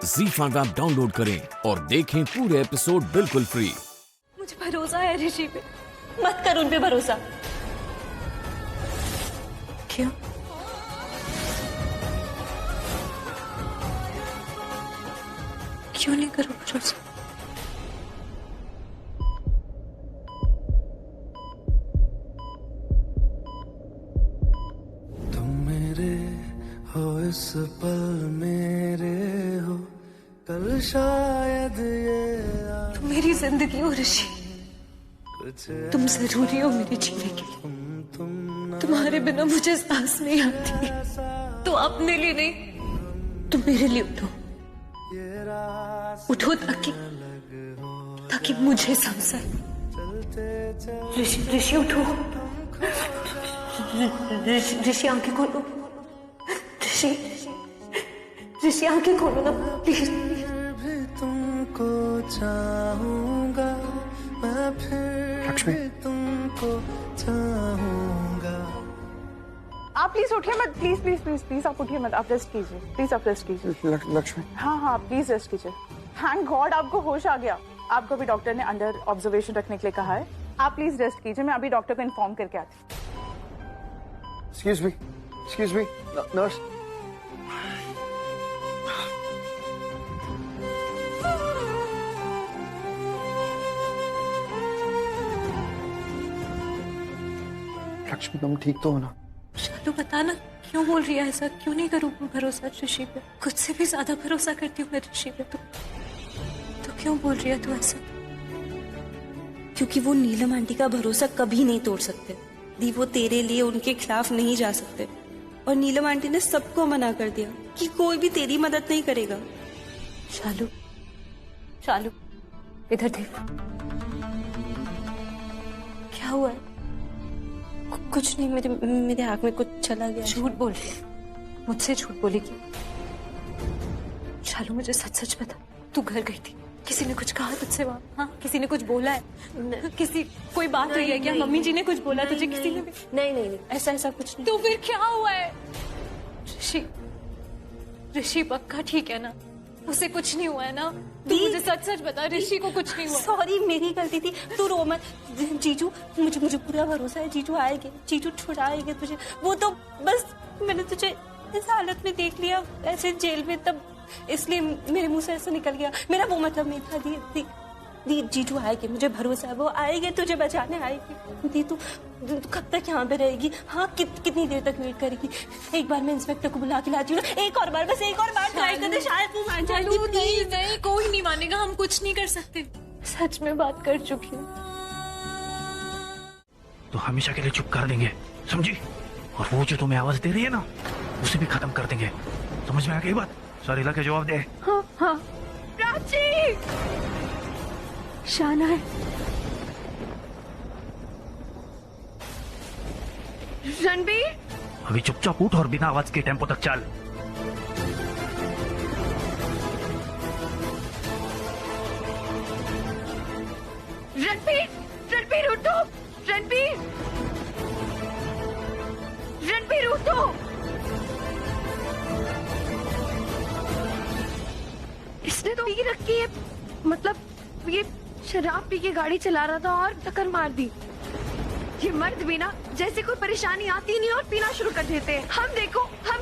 ZEE5 app download करें और देखें पूरे एपिसोड बिल्कुल फ्री। मुझे भरोसा है ऋषि पे, मत कर उन पे भरोसा। क्यों? क्यों नहीं करूं भरोसा? तुम मेरे हो इस पल मेरे हो, कल शायद ये तुम मेरी जिंदगी हो ऋषि, तुम जरूरी हो मेरे जीने के लिए। तुम्हारे बिना मुझे सांस नहीं आती। तो अपने लिए नहीं, तुम मेरे लिए उठो, उठो ताकि मुझे समझ आए। ऋषि उठो, ऋषि आंखें खोलो, ऋषि आंखें खोलो ना प्लीज। भी तुमको चाहूंगा मैं, फिर भी तुमको चाहूंगा। आप प्लीज उठिए मत, प्लीज प्लीज प्लीज प्लीज आप उठिए मत, आप रेस्ट कीजिए, प्लीज आप रेस्ट कीजिए। लक्ष्मी, हाँ प्लीज रेस्ट कीजिए। थैंक गॉड आपको होश आ गया। आपको भी डॉक्टर ने अंडर ऑब्जर्वेशन रखने के लिए कहा है। आप प्लीज रेस्ट कीजिए, मैं अभी डॉक्टर को इन्फॉर्म करके आती हूँ। Excuse me, nurse. लक्ष्मी, तुम ठीक तो हो ना? शालू बता ना, क्यों बोल रही है ऐसा? क्यों नहीं करूँ भरोसा ऋषि पे? खुद से भी ज्यादा भरोसा करती हूँ मैं ऋषि पे। तो क्यों बोल रही है तू ऐसा? क्योंकि वो नीलम आंटी का भरोसा कभी नहीं तोड़ सकते दी। वो तेरे लिए उनके खिलाफ नहीं जा सकते, और नीलम आंटी ने सबको मना कर दिया कि कोई भी तेरी मदद नहीं करेगा। शालू इधर देख, क्या हुआ है? कुछ नहीं, मेरे आँख में कुछ चला गया। झूठ बोल रही है, मुझसे झूठ बोलेगी? शालू मुझे सच सच बता, तू घर गई थी, किसी ने कुछ कहा तुझसे वहाँ? हाँ, किसी ने कुछ बोला है? कोई बात हुई है क्या? मम्मी जी ने कुछ बोला तुझे? किसी ने भी? नहीं, ऐसा कुछ नहीं। तो फिर क्या हुआ है? ऋषि पक्का ठीक है ना? उसे कुछ नहीं हुआ है ना? तू मुझे सच सच बता, ऋषि को कुछ नहीं हुआ? सॉरी, मेरी गलती थी, तू रो मत। जीजू, मुझे पूरा भरोसा है, जीजू आएंगे, जीजू छुड़ाएंगे तुझे। वो तो बस मैंने तुझे इस हालत में देख लिया ऐसे जेल में, तब इसलिए मेरे मुंह से ऐसा निकल गया। मेरा वो मतलब नहीं था। दी जीजू आएंगे, मुझे भरोसा है, वो आएंगे, तुझे बचाने आएंगे। दी तू कब तक यहाँ पे रहेगी? हाँ, कितनी देर तक वेट करेगी? एक बार मैं इंस्पेक्टर को बुला के लाती हूँ ना, एक और बार, बस एक और बार ट्राई कर दे, शायद वो मान जाए। नहीं, कोई नहीं मानेगा, हम कुछ नहीं कर सकते। सच में बात कर चुकी हूँ। तो हमेशा के लिए चुप कर देंगे, समझी? और वो जो तुम्हें आवाज दे रही है ना, उसे भी खत्म कर देंगे। समझ में आ गई बात? सॉरी, लगे जवाब दे। हाँ। प्राची शाना है। रणबीर, अभी चुपचाप उठ और बिना आवाज के टेम्पो तक चल। रणबीर उठो, रणबीर उठो। इसने तो पी रखी है, मतलब ये शराब पी के गाड़ी चला रहा था और टक्कर मार दी। ये मर्द भी ना, जैसे कोई परेशानी आती नहीं और पीना शुरू कर देते हैं। हम देखो, हम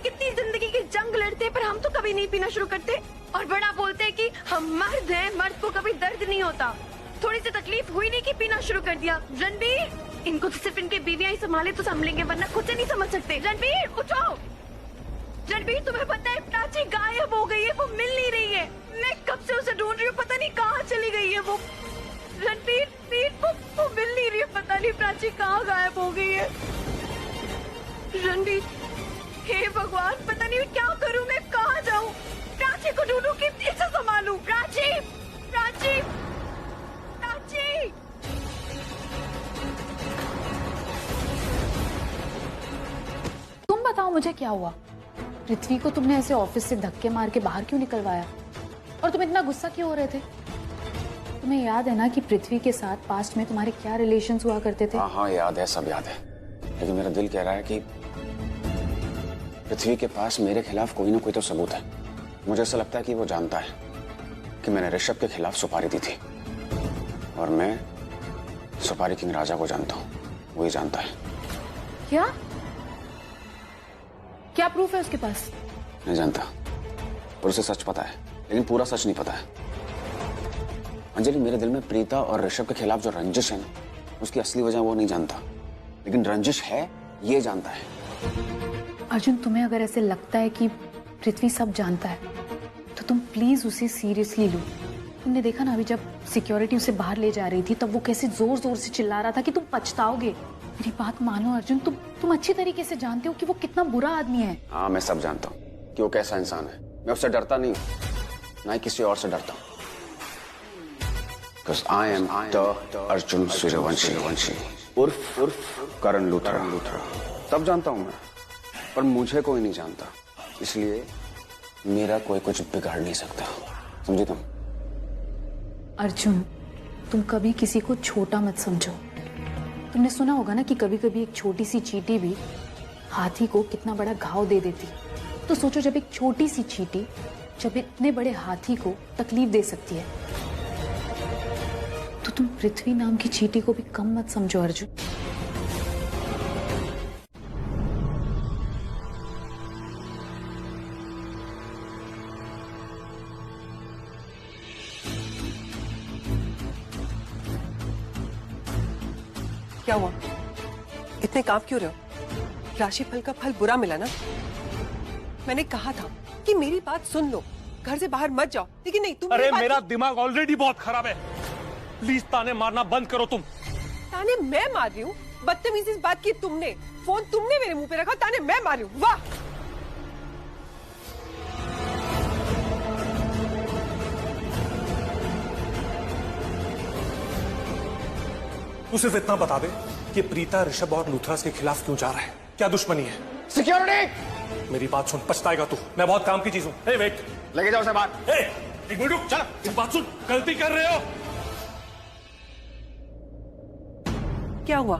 कितनी जिंदगी की जंग लड़ते हैं, पर हम तो कभी नहीं पीना शुरू करते। और बड़ा बोलते हैं कि हम मर्द हैं, मर्द को कभी दर्द नहीं होता। थोड़ी सी तकलीफ हुई नहीं कि पीना शुरू कर दिया। रणबीर, इनको तो सिर्फ इनके बीवियां ही संभाले तो संभलेंगे, वरना खुद से नहीं समझ सकते। रणबीर उठो। रणबीर, तुम्हें पता है प्राची गायब हो गई है, वो मिल नहीं रही है। मैं कब से उसे ढूंढ रही हूँ, पता नहीं कहाँ चली गई है वो। रणबीर, वो मिल नहीं रही है, पता नहीं प्राची कहाँ गायब हो गई है। रणबीर, हे भगवान, पता नहीं क्या करूँ, मैं कहाँ जाऊँ? प्राची को ढूंढूं कि इसे संभालूं? प्राची, प्राची, प्राची। तुम बताओ मुझे क्या हुआ? पृथ्वी को तुमने ऐसे ऑफिस से धक्के मार के बाहर क्यों निकलवाया? और तुम इतना गुस्सा क्यों हो रहे थे? तुम्हें याद है ना कि पृथ्वी के साथ पास्ट में तुम्हारे क्या रिलेशंस हुआ करते थे? हाँ याद है, सब याद है। लेकिन मेरा दिल कह रहा है कि पृथ्वी के पास मेरे खिलाफ कोई ना कोई तो सबूत है। मुझे ऐसा लगता है कि वो जानता है कि मैंने ऋषभ के खिलाफ सुपारी दी थी, और मैं सुपारी किंग राजा को जानता हूँ, वो ही जानता है। क्या क्या प्रूफ है उसके पास? नहीं जानता, और उसे सच पता है, लेकिन पूरा सच नहीं पता है। अंजलि, मेरे दिल में प्रीता और ऋषभ के खिलाफ जो रंजिश है ना, उसकी असली वजह वो नहीं जानता, लेकिन रंजिश है ये जानता है। अर्जुन, तुम्हें अगर ऐसे लगता है कि पृथ्वी सब जानता है तो तुम प्लीज उसे सीरियसली लो। तुमने देखा ना अभी जब सिक्योरिटी उसे बाहर ले जा रही थी तब वो कैसे जोर जोर से चिल्ला रहा था कि तुम पछताओगे। मेरी बात मानो अर्जुन, तुम अच्छी तरीके से जानते हो कि वो कितना बुरा आदमी है। हाँ, मैं सब जानता हूँ कि वो कैसा इंसान है। मैं उससे डरता नहीं हूँ, ना ही किसी और से डरता हूँ। Because I am the Arjun Suryavanshi उर्फ करण लूथरा। सब जानता हूँ मैं, पर मुझे कोई नहीं जानता, इसलिए मेरा कोई कुछ बिगाड़ नहीं सकता। समझी तुम? अर्जुन, तुम कभी किसी को छोटा मत समझो। तुमने सुना होगा ना कि कभी कभी एक छोटी सी चींटी भी हाथी को कितना बड़ा घाव दे देती। तो सोचो, जब एक छोटी सी चींटी जब इतने बड़े हाथी को तकलीफ दे सकती है, तो तुम पृथ्वी नाम की चींटी को भी कम मत समझो अर्जुन। क्या हुआ? इतने कांप क्यों रहे हो? राशिफल का फल बुरा मिला ना? मैंने कहा था कि मेरी बात सुन लो, घर से बाहर मत जाओ, लेकिन नहीं तुम। अरे मेरा दिमाग ऑलरेडी बहुत खराब है, प्लीज ताने मारना बंद करो तुम। ताने मैं मार रही हूँ? बदतमीजी इस बात की तुमने, फोन तुमने मेरे मुंह पे रखा, ताने मैं मार रही हूँ? वाह! तू सिर्फ इतना बता दे कि प्रीता ऋषभ और लूथरास के खिलाफ क्यों जा रहा है, क्या दुश्मनी है? सिक्योरिटी! मेरी बात सुन, पछताएगा तू, मैं बहुत काम की चीज हूँ। हे वेट, लेके जाओ उसे बाहर। एक मिनट रुक, चल, इस बात सुन, गलती कर रहे हो। क्या हुआ?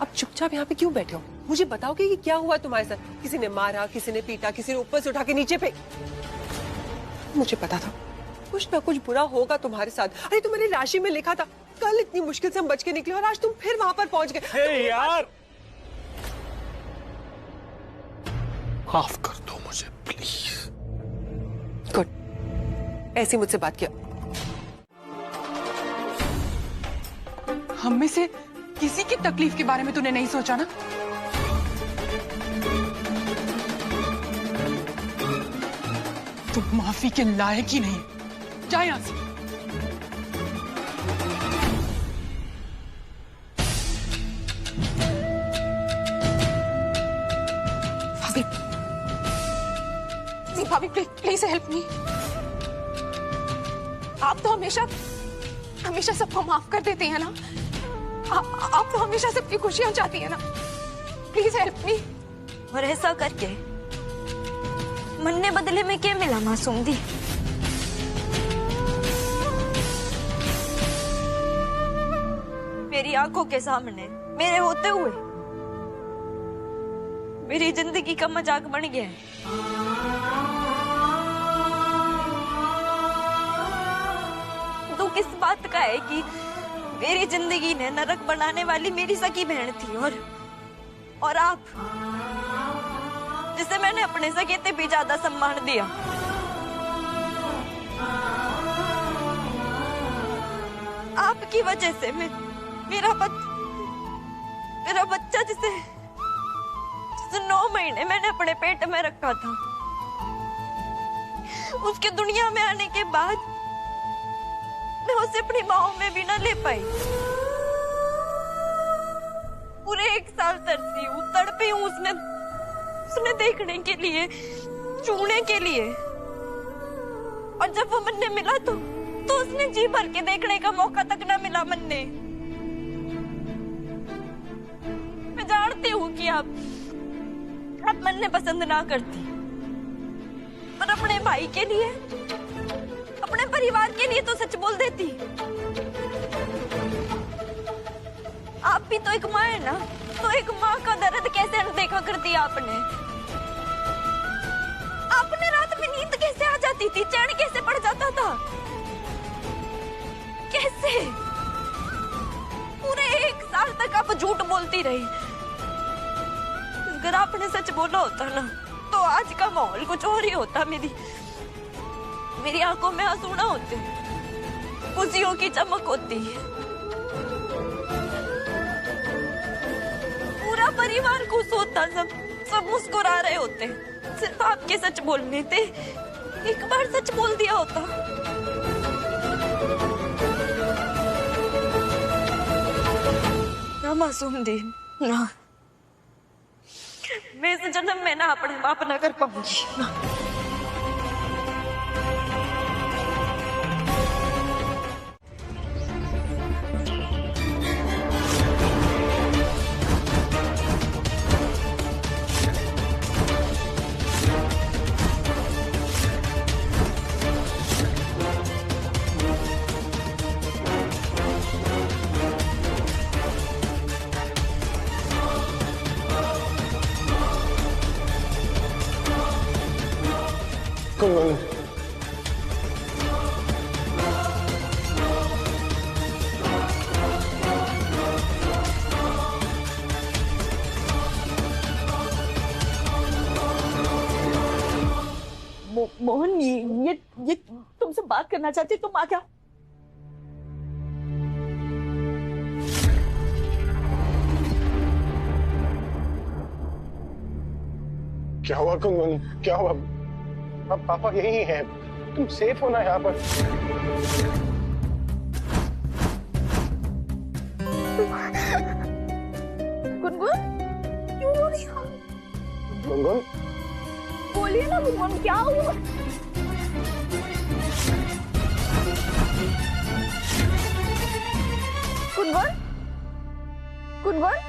अब चुपचाप यहाँ पे क्यों बैठे हो? मुझे बताओगे कि क्या हुआ तुम्हारे साथ? किसी ने मारा, किसी ने पीटा, किसी ने ऊपर से उठा के नीचे फेंक? मुझे पता था कुछ ना कुछ बुरा होगा तुम्हारे साथ। अरे तुम्हारी राशि में लिखा था, कल इतनी मुश्किल से हम बच के निकले और आज तुम फिर वहां पर पहुंच गए। यार, माफ कर दो मुझे प्लीज। गुड, ऐसी मुझसे बात किया। हम में से किसी की तकलीफ के बारे में तूने नहीं सोचा ना? तुम माफी के लायक ही नहीं। जा यहां से। भाभी प्लीज हेल्प मी। आप तो हमेशा सबको माफ कर देते हैं ना? आप तो हमेशा सबकी खुशियां चाहती है ना? Please help me. और ऐसा करके मन्ने बदले में क्या मिला मासूम दी? मेरी आंखों के सामने मेरे होते हुए मेरी जिंदगी का मजाक बन गया है। तो किस बात का है कि मेरी जिंदगी ने नरक बनाने वाली मेरी सगी बहन थी, और आप, जिसे मैंने अपने सगे से भी ज्यादा सम्मान दिया। आपकी वजह से मेरा बच्चा जिसे 9 महीने मैंने अपने पेट में रखा था, उसके दुनिया में आने के बाद मैं उसे अपनी बाहों में भी ना ले पाई। पूरे 1 साल तरसी हूँ, तड़पी हूँ उसने देखने के लिए, छूने के लिए। और जब वो मन्ने मिला तो उसने जी भर के देखने का मौका तक ना मिला। मन्ने, मैं जानती हूँ कि आप मन्ने पसंद ना करती, पर अपने भाई के लिए, अपने परिवार के लिए तो सच बोल देती। आप भी तो एक माँ है ना, तो एक माँ का दर्द कैसे अनदेखा कर दिया आपने? आपने रात में नींद कैसे आ जाती थी, चैन कैसे पड़ जाता था, कैसे? पूरे 1 साल तक आप झूठ बोलती रही। अगर आपने सच बोला होता ना तो आज का माहौल कुछ और ही होता। मेरी आंखों में आंसू ना होते, खुशियों की चमक होती। पूरा परिवार खुश होता, सब मुस्कुरा रहे होते। सिर्फ आपके सच बोलने थे, एक बार सच बोल दिया होता। ना मासूम दी ना, मैं इस जन्म में ना अपने बाप ना कर पाऊंगी ना। मोहन, ये तुमसे बात करना चाहती, तुम आ क्या? क्या हुआ कुंदन, क्या हुआ? अब पापा यही हैं, तुम सेफ हो ना यहाँ पर? गुनगुन क्यों रो रही हो? गुनगुन बोलिए ना गुनगुन, क्या हुआ? गुनगुन, गुनगुन,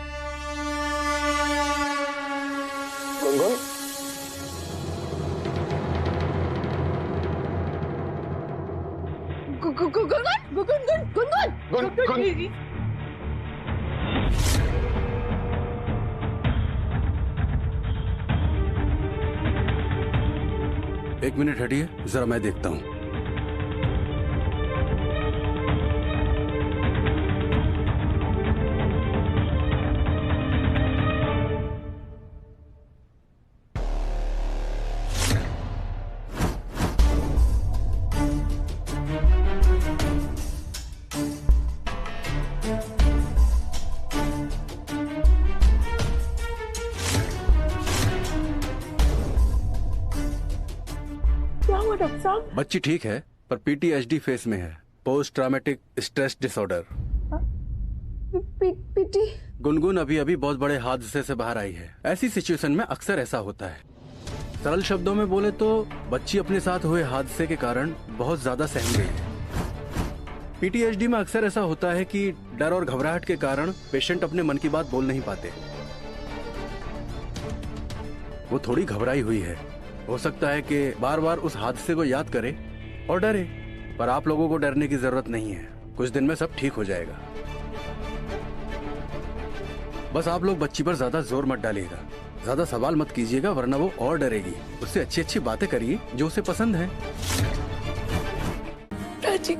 गुनगुन, गुनगुन, एक मिनट हटिए, जरा मैं देखता हूँ। डॉक्टर साहब? बच्ची ठीक है, पर PTSD फेस में है, post traumatic stress disorder. PT? Gungun अभी अभी बहुत बड़े हादसे से बाहर आई है। ऐसी सिचुएशन में अक्सर ऐसा होता है। सरल शब्दों में बोले तो बच्ची अपने साथ हुए हादसे के कारण बहुत ज्यादा सहम गई है। PTSD में अक्सर ऐसा होता है कि डर और घबराहट के कारण पेशेंट अपने मन की बात बोल नहीं पाते। वो थोड़ी घबराई हुई है। हो सकता है कि बार बार उस हादसे को याद करे और डरे, पर आप लोगों को डरने की जरूरत नहीं है। कुछ दिन में सब ठीक हो जाएगा। बस आप लोग बच्ची पर ज्यादा जोर मत डालिएगा, ज्यादा सवाल मत कीजिएगा, वरना वो और डरेगी। उससे अच्छी अच्छी बातें करिए जो उसे पसंद है। राजी,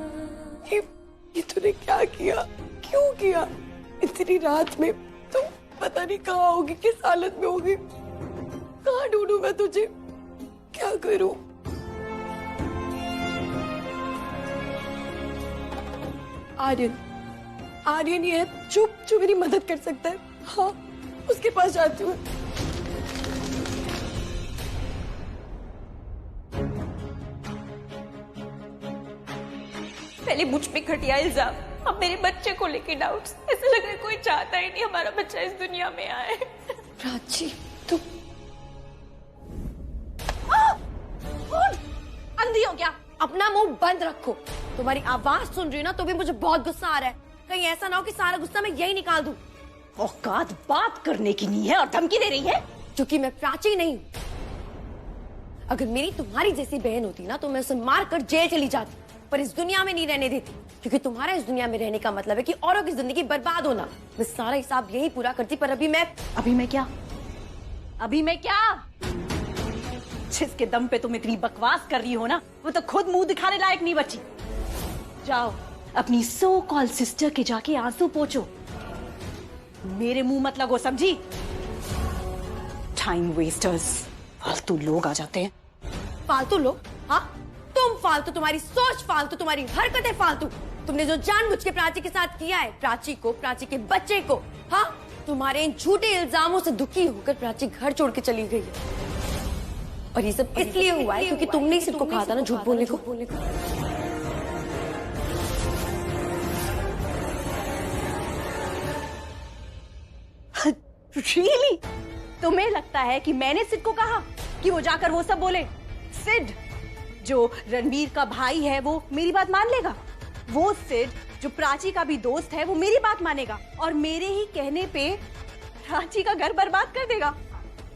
ये तूने क्या किया, क्यों किया? इतनी रात में तुम पता नहीं कहाँ होगी, किस हालत में होगी। कहाँ ढूंढूं मैं तुझे, क्या करूं? आर्यन ये है जो मेरी मदद कर सकता है। हाँ, उसके पास जाती हूँ। पहले मुझ पे घटिया इल्जाम, अब मेरे बच्चे को लेके डाउट्स। ऐसा लग रहा है कोई चाहता ही नहीं हमारा बच्चा इस दुनिया में आए। प्राची, तुम अंधी हो क्या? अपना मुंह बंद रखो। तुम्हारी आवाज सुन रही हूँ ना तो भी मुझे बहुत गुस्सा आ रहा है। कहीं ऐसा ना हो कि सारा गुस्सा मैं यही निकाल दूं। औकात बात करने की नहीं है और धमकी दे रही है, क्योंकि मैं प्राची नहीं। अगर मेरी तुम्हारी जैसी बहन होती ना तो मैं उसे मार कर जेल चली जाती, पर इस दुनिया में नहीं रहने देती, क्योंकि तुम्हारा इस दुनिया में रहने का मतलब है कि औरों की जिंदगी बर्बाद होना। मैं सारा हिसाब यही पूरा करती, पर अभी मैं क्या? जिसके दम पे तुम इतनी बकवास कर रही हो ना, वो तो खुद मुंह दिखाने लायक नहीं बची। जाओ अपनी सो कॉल सिस्टर के जाके आंसू पोंछो, मेरे मुंह मत लगो, समझी? टाइम वेस्टर्स, फालतू लोग आ जाते हैं। फालतू लोग? हाँ, तुम फालतू, तुम्हारी सोच फालतू, तुम्हारी हरकतें फालतू। तुमने जो जानबूझ के प्राची के साथ किया है, प्राची को, प्राची के बच्चे को, हाँ, तुम्हारे इन झूठे इल्जामों से दुखी होकर प्राची घर छोड़ के चली गई है। और ये सब इसलिए हुआ है क्योंकि तुमने सिर्फ को कहा था ना झूठ बोलने को। Really? तुम्हें लगता है कि मैंने सिड को कहा कि वो जाकर वो सब बोले? सिड जो रणवीर का भाई है वो मेरी बात मान लेगा? वो सिड जो प्राची का भी दोस्त है वो मेरी बात मानेगा और मेरे ही कहने पे प्राची का घर बर्बाद कर देगा?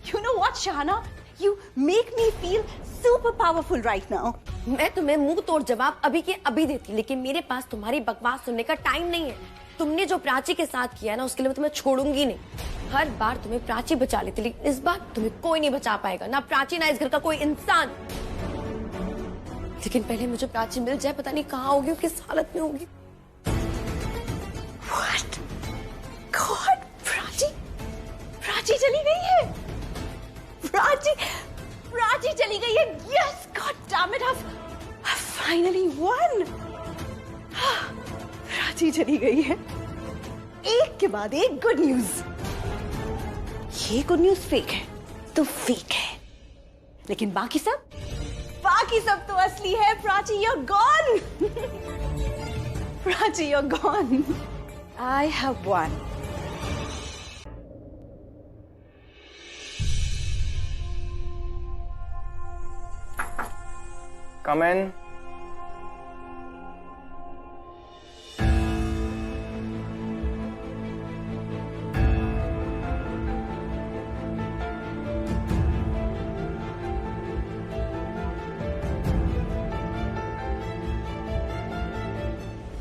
You know what, शाहना? You make me feel super powerful right now. मैं तुम्हें मुंह तोड़ जवाब अभी के अभी देती, लेकिन मेरे पास तुम्हारी बकवास सुनने का टाइम नहीं है। तुमने जो प्राची के साथ किया ना, उसके लिए मैं तुम्हें छोड़ूंगी नहीं। हर बार तुम्हें प्राची बचा लेती, लेकिन इस बार तुम्हें कोई नहीं बचा पाएगा, ना प्राची ना इस घर का कोई इंसान। लेकिन पहले मुझे प्राची मिल जाए, पता नहीं कहाँ होगी, किस हालत में होगी। What? God, प्राची चली गई है। प्राची चली गई है। Yes, God damn it, I've finally won. Prachi चली गई है। एक के बाद एक गुड न्यूज। ये गुड न्यूज फेक है तो फेक है, लेकिन बाकी सब तो असली है। Prachi, you're gone. Prachi, you're gone. I have won. Come in.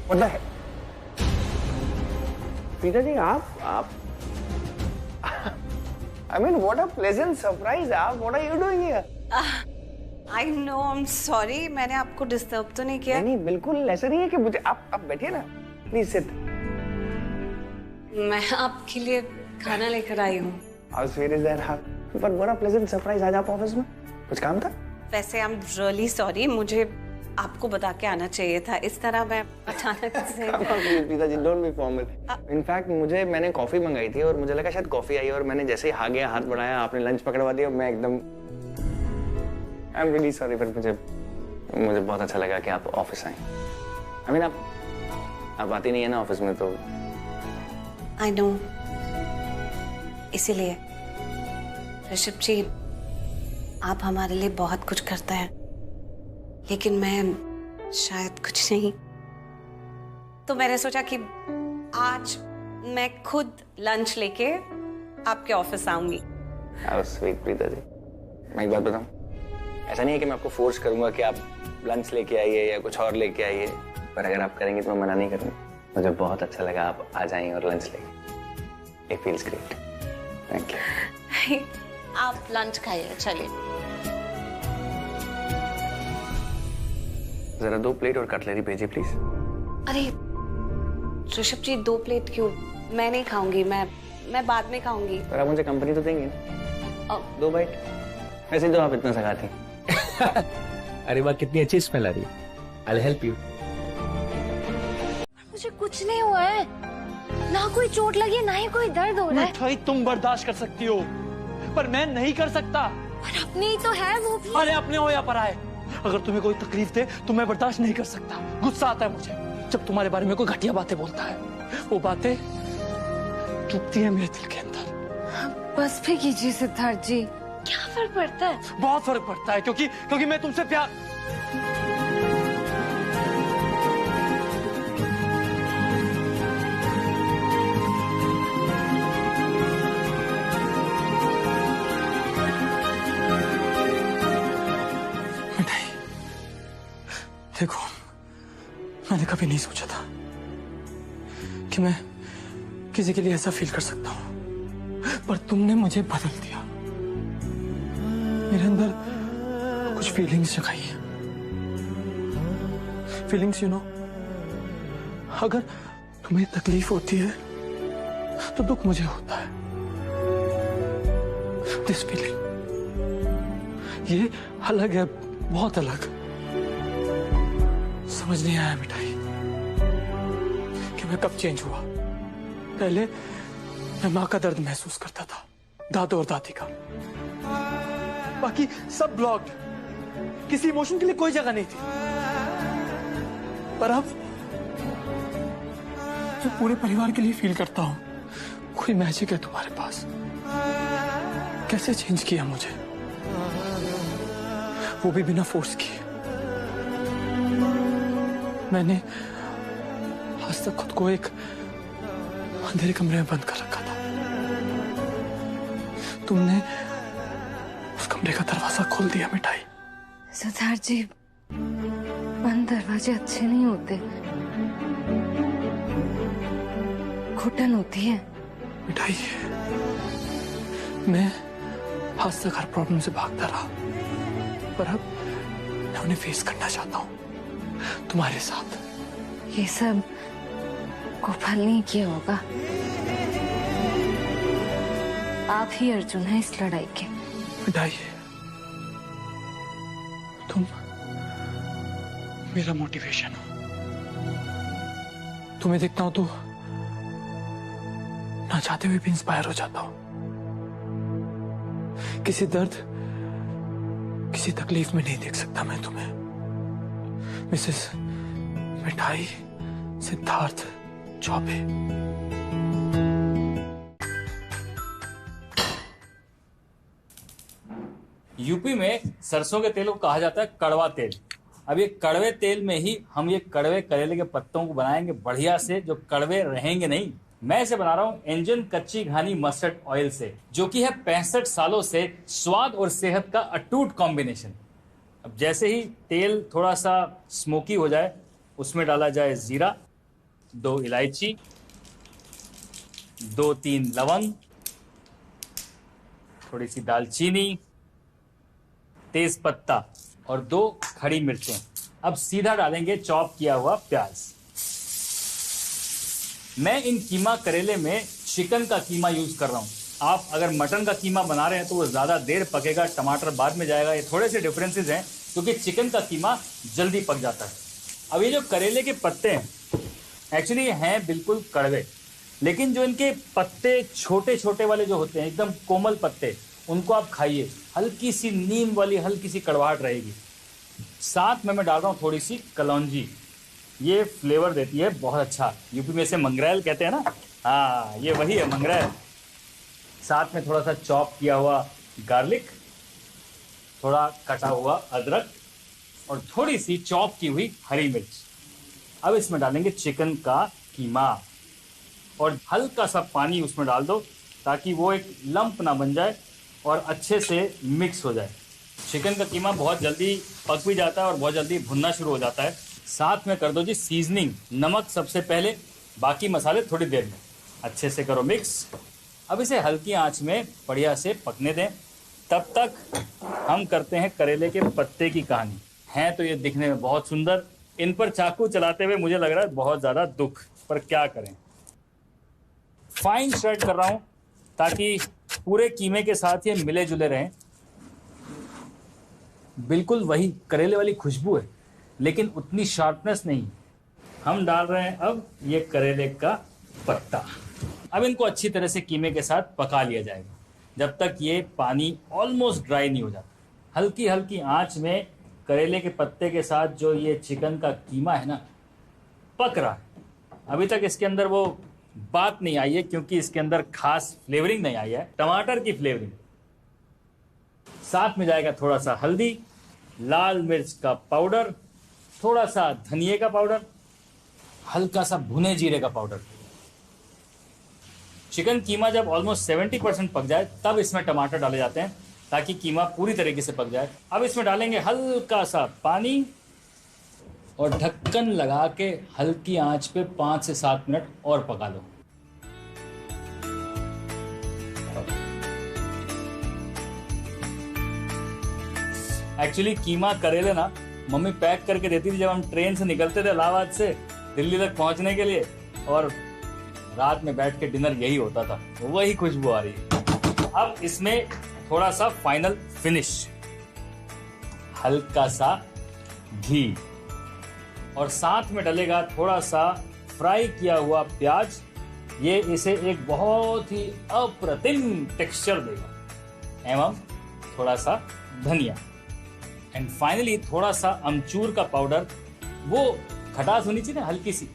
What the heck? Peter ji, आप I mean, what a pleasant surprise, what are you doing here? I know, I'm sorry, मैंने आपको डिस्टर्ब तो नहीं किया? नहीं, बिल्कुल ऐसा नहीं है कि मुझे आप बैठिए ना, प्लीज सिट। मैं आपके लिए खाना लेकर आई हूँ। How sweet is that? पर बड़ा प्लेजेंट सरप्राइज आज आप ऑफिस में, कुछ काम था? वैसे I'm really sorry, मुझे आपको बता के आना चाहिए था, इस तरह मैं अचानक से। पीता जी, डोंट बी फॉर्मल। इनफैक्ट मैंने कॉफी मंगाई थी और मुझे लगा शायद कॉफी आई और मैंने जैसे ही हाथ बढ़ाया, आपने लंच पकड़वा दिया, मैं एकदम आई एम रियली सॉरी, पर मुझे बहुत अच्छा लगा कि आप ऑफिस आए। आई मीन आप आती नहीं है ना ऑफिस में, तो आई नो, इसीलिए ऋषभ जी आप हमारे लिए बहुत कुछ करते हैं, लेकिन मैं शायद कुछ नहीं। तो मैंने सोचा कि आज मैं खुद लंच लेके आपके ऑफिस आऊंगी। How sweet, Preeta ji. मैं एक बात बताऊं, ऐसा नहीं है कि मैं आपको फोर्स करूंगा कि आप लंच लेके आइए या कुछ और लेके आइए, पर अगर आप करेंगे तो मैं मना नहीं करूंगा। मुझे बहुत अच्छा लगा आप आ जाएं और लंच लेके। It feels great. Thank you. आप लंच खाइए, चलिए। जरा 2 प्लेट और कटलरी भेजिए प्लीज। अरे ऋषभ जी, 2 प्लेट क्यों? मैं नहीं खाऊंगी, मैं बाद में खाऊंगी। पर आप मुझे कंपनी तो देंगे ना? 2 बाइट। वैसे तो आप इतना सखाती हैं। अरे वाह, कितनी अच्छी स्मेल आ रही है। I'll help you. मुझे कुछ नहीं हुआ है, ना कोई चोट लगी है, ना ही कोई दर्द हो रहा है। मिठाई तुम बर्दाश्त कर सकती हो, पर मैं नहीं कर सकता। पर अपनी ही तो है वो भी। अरे अपने हो या पराए, अगर तुम्हें कोई तकलीफ दे तो मैं बर्दाश्त नहीं कर सकता। गुस्सा आता है मुझे जब तुम्हारे बारे में कोई घटिया बातें बोलता है। वो बातें चुभती है मेरे दिल के अंदर। बस भी कीजिए सिद्धार्थ जी, क्या फर्क पड़ता है? बहुत फर्क पड़ता है, क्योंकि मैं तुमसे प्यार। देखो, मैंने कभी नहीं सोचा था कि मैं किसी के लिए ऐसा फील कर सकता हूं, पर तुमने मुझे बदल दिया। मेरे अंदर कुछ फीलिंग्स जगाई है। फीलिंग्स यू नो, अगर तुम्हें तकलीफ होती है तो दुख मुझे होता है। दिस फीलिंग, ये अलग है, बहुत अलग। समझ नहीं आया मिठाई कि मैं कब चेंज हुआ। पहले मैं माँ का दर्द महसूस करता था, दादू और दादी का, बाकी सब ब्लॉक्ड, किसी इमोशन के लिए कोई जगह नहीं थी। पर अब जो पूरे परिवार के लिए फील करता हूं, कोई मैजिक है तुम्हारे पास। कैसे चेंज किया मुझे, वो भी बिना फोर्स किए। मैंने आज तक खुद को एक अंधेरे कमरे में बंद कर रखा था। तुमने उस कमरे का दरवाजा खोल दिया मिठाई। सिद्धार्थ जी, बंद दरवाजे अच्छे नहीं होते, घुटन होती है। मिठाई, मैं आज तक हर प्रॉब्लम से भागता रहा, पर अब मैं उन्हें फेस करना चाहता हूँ तुम्हारे साथ। ये सब गोपाल नहीं किया होगा, आप ही अर्जुन हैं इस लड़ाई के। मिठाई, तुम मेरा मोटिवेशन हो। तुम्हें देखता हूं तो ना चाहते हुए भी इंस्पायर हो जाता हूं। किसी दर्द, किसी तकलीफ में नहीं देख सकता मैं तुम्हें। मिसेस मिठाई सिद्धार्थ चौबे। यूपी में सरसों के तेल को कहा जाता है कड़वा तेल। अब ये कड़वे तेल में ही हम ये कड़वे करेले के पत्तों को बनाएंगे बढ़िया से, जो कड़वे रहेंगे नहीं। मैं इसे बना रहा हूँ इंजन कच्ची घानी मस्टर्ड ऑयल से, जो कि है 65 सालों से स्वाद और सेहत का अटूट कॉम्बिनेशन। अब जैसे ही तेल थोड़ा सा स्मोकी हो जाए, उसमें डाला जाए जीरा, 2 इलायची, 2-3 लवंग, थोड़ी सी दालचीनी, तेज पत्ता और 2 खड़ी मिर्चें। अब सीधा डालेंगे चॉप किया हुआ प्याज। मैं इन कीमा करेले में चिकन का कीमा यूज कर रहा हूं। आप अगर मटन का कीमा बना रहे हैं तो वो ज्यादा देर पकेगा, टमाटर बाद में जाएगा। ये थोड़े से डिफरेंसेस हैं, क्योंकि चिकन का कीमा जल्दी पक जाता है। अब ये जो करेले के पत्ते हैं, एक्चुअली हैं बिल्कुल कड़वे, लेकिन जो इनके पत्ते छोटे छोटे वाले जो होते हैं, एकदम कोमल पत्ते, उनको आप खाइए। हल्की सी नीम वाली हल्की सी कड़वाहट रहेगी। साथ में मैं डाल रहा हूँ थोड़ी सी कलौंजी, ये फ्लेवर देती है बहुत अच्छा। यूपी में इसे मंगरेल कहते हैं ना, हाँ ये वही है मंगरेल। साथ में थोड़ा सा चॉप किया हुआ गार्लिक, थोड़ा कटा हुआ अदरक और थोड़ी सी चॉप की हुई हरी मिर्च। अब इसमें डालेंगे चिकन का कीमा और हल्का सा पानी उसमें डाल दो, ताकि वो एक लंप ना बन जाए और अच्छे से मिक्स हो जाए। चिकन का कीमा बहुत जल्दी पक भी जाता है और बहुत जल्दी भुनना शुरू हो जाता है। साथ में कर दो जी सीजनिंग, नमक सबसे पहले, बाकी मसाले थोड़ी देर में। अच्छे से करो मिक्स। अब इसे हल्की आंच में बढ़िया से पकने दें। तब तक हम करते हैं करेले के पत्ते की कहानी। हैं तो ये दिखने में बहुत सुंदर, इन पर चाकू चलाते हुए मुझे लग रहा है बहुत ज़्यादा दुख, पर क्या करें। फाइन श्रेड कर रहा हूँ ताकि पूरे कीमे के साथ ये मिले जुले रहें। बिल्कुल वही करेले वाली खुशबू है, लेकिन उतनी शार्पनेस नहीं। हम डाल रहे हैं अब ये करेले का पत्ता। अब इनको अच्छी तरह से कीमे के साथ पका लिया जाएगा, जब तक ये पानी ऑलमोस्ट ड्राई नहीं हो जाता। हल्की हल्की आंच में करेले के पत्ते के साथ जो ये चिकन का कीमा है ना, पक रहा है। अभी तक इसके अंदर वो बात नहीं आई है, क्योंकि इसके अंदर खास फ्लेवरिंग नहीं आई है, टमाटर की फ्लेवरिंग। साथ में जाएगा थोड़ा सा हल्दी, लाल मिर्च का पाउडर, थोड़ा सा धनिए का पाउडर, हल्का सा भुने जीरे का पाउडर। चिकन कीमा जब ऑलमोस्ट 70% पक जाए, तब इसमें टमाटर डाले जाते हैं, ताकि कीमा पूरी तरीके से पक जाए। अब इसमें डालेंगे हल्का सा पानी और ढक्कन लगा के हल्की आंच पे 5 से 7 मिनट और पका लो। एक्चुअली कीमा करेले ना मम्मी पैक करके देती थी जब हम ट्रेन से निकलते थे इलाहाबाद से दिल्ली तक पहुंचने के लिए, और रात में बैठ के डिनर यही होता था, वही खुशबू आ रही है। अब इसमें थोड़ा सा फाइनल फिनिश, हल्का सा घी और साथ में डलेगा थोड़ा सा फ्राई किया हुआ प्याज। ये इसे एक बहुत ही अप्रतिम टेक्सचर देगा, एवं थोड़ा सा धनिया एंड फाइनली थोड़ा सा अमचूर का पाउडर। वो खटास होनी चाहिए ना हल्की सी।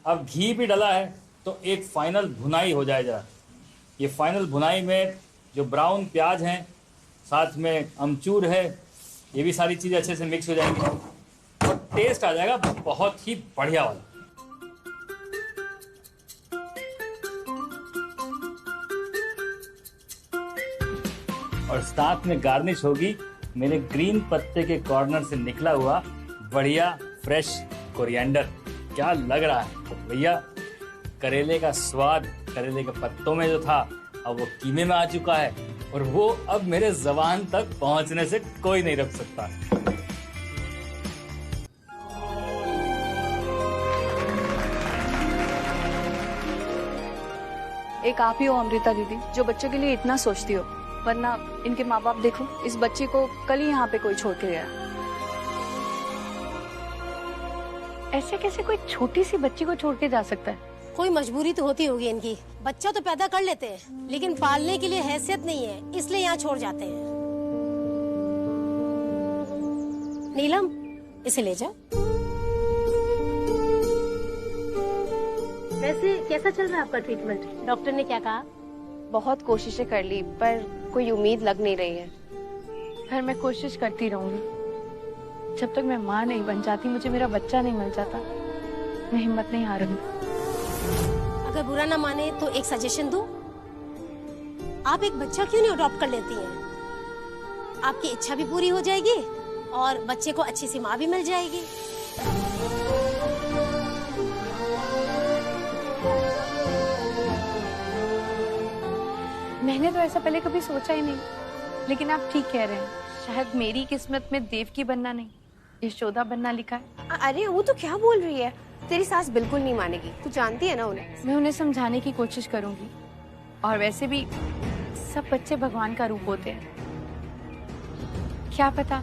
अब घी भी डला है तो एक फाइनल भुनाई हो जाए जरा। ये फाइनल भुनाई में जो ब्राउन प्याज हैं, साथ में अमचूर है, ये भी सारी चीजें अच्छे से मिक्स हो जाएंगी और टेस्ट आ जाएगा बहुत ही बढ़िया वाला। और साथ में गार्निश होगी मेरे ग्रीन पत्ते के कॉर्नर से निकला हुआ बढ़िया फ्रेश कोरिएंडर। क्या लग रहा है भैया, करेले का स्वाद करेले के पत्तों में जो था अब वो कीमे में आ चुका है, और वो अब मेरे ज़बान तक पहुंचने से कोई नहीं रोक सकता। एक आप ही हो अमृता दीदी जो बच्चों के लिए इतना सोचती हो, वरना इनके माँ बाप देखो इस बच्चे को कल ही यहाँ पे कोई छोड़ के गया। ऐसे कैसे कोई छोटी सी बच्ची को छोड़ के जा सकता है? कोई मजबूरी तो होती होगी इनकी। बच्चा तो पैदा कर लेते हैं लेकिन पालने के लिए हैसियत नहीं है, इसलिए यहाँ छोड़ जाते हैं। नीलम, इसे ले जा। वैसे कैसा चल रहा है आपका ट्रीटमेंट? डॉक्टर ने क्या कहा? बहुत कोशिशें कर ली पर कोई उम्मीद लग नहीं रही है। फिर मैं कोशिश करती रहूंगी। जब तक मैं माँ नहीं बन जाती, मुझे मेरा बच्चा नहीं मिल जाता, मैं हिम्मत नहीं हारूंगी। अगर बुरा ना माने तो एक सजेशन दूं, आप एक बच्चा क्यों नहीं अडॉप्ट कर लेती हैं? आपकी इच्छा भी पूरी हो जाएगी और बच्चे को अच्छी सी माँ भी मिल जाएगी। मैंने तो ऐसा पहले कभी सोचा ही नहीं, लेकिन आप ठीक कह रहे हैं। शायद मेरी किस्मत में देवकी बनना नहीं, यशोदा बनना लिखा है। अरे वो तो क्या बोल रही है, तेरी सास बिल्कुल नहीं मानेगी, तू जानती है ना उन्हें। मैं उन्हें समझाने की कोशिश करूंगी, और वैसे भी सब बच्चे भगवान का रूप होते हैं। क्या पता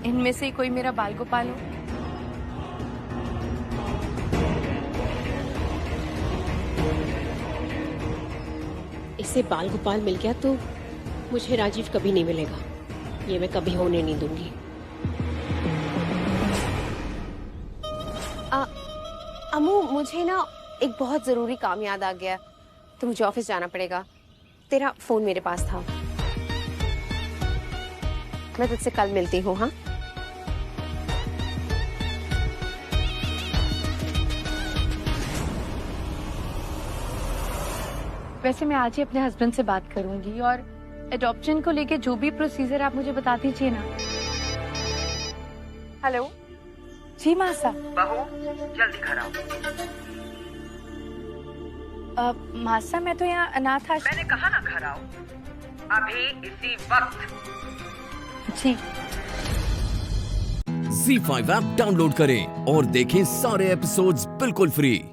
इनमें से कोई मेरा बाल गोपाल हो। इसे बाल गोपाल मिल गया तो मुझे राजीव कभी नहीं मिलेगा, ये मैं कभी होने नहीं दूंगी। अम्मू, मुझे ना एक बहुत जरूरी काम याद आ गया, तो मुझे ऑफिस जाना पड़ेगा। तेरा फोन मेरे पास था, मैं तुझसे कल मिलती हूँ। हाँ, वैसे मैं आज ही अपने हस्बैंड से बात करूंगी, और एडॉप्शन को लेके जो भी प्रोसीजर आप मुझे बता दीजिए ना। हेलो जी मासा। बहू जल्दी घर आओ। मासा मैं तो यहाँ अनाथ आश्रम। मैंने कहा ना घर आओ, अभी इसी वक्त। जी। ZEE5 ऐप डाउनलोड करें और देखें सारे एपिसोड्स बिल्कुल फ्री।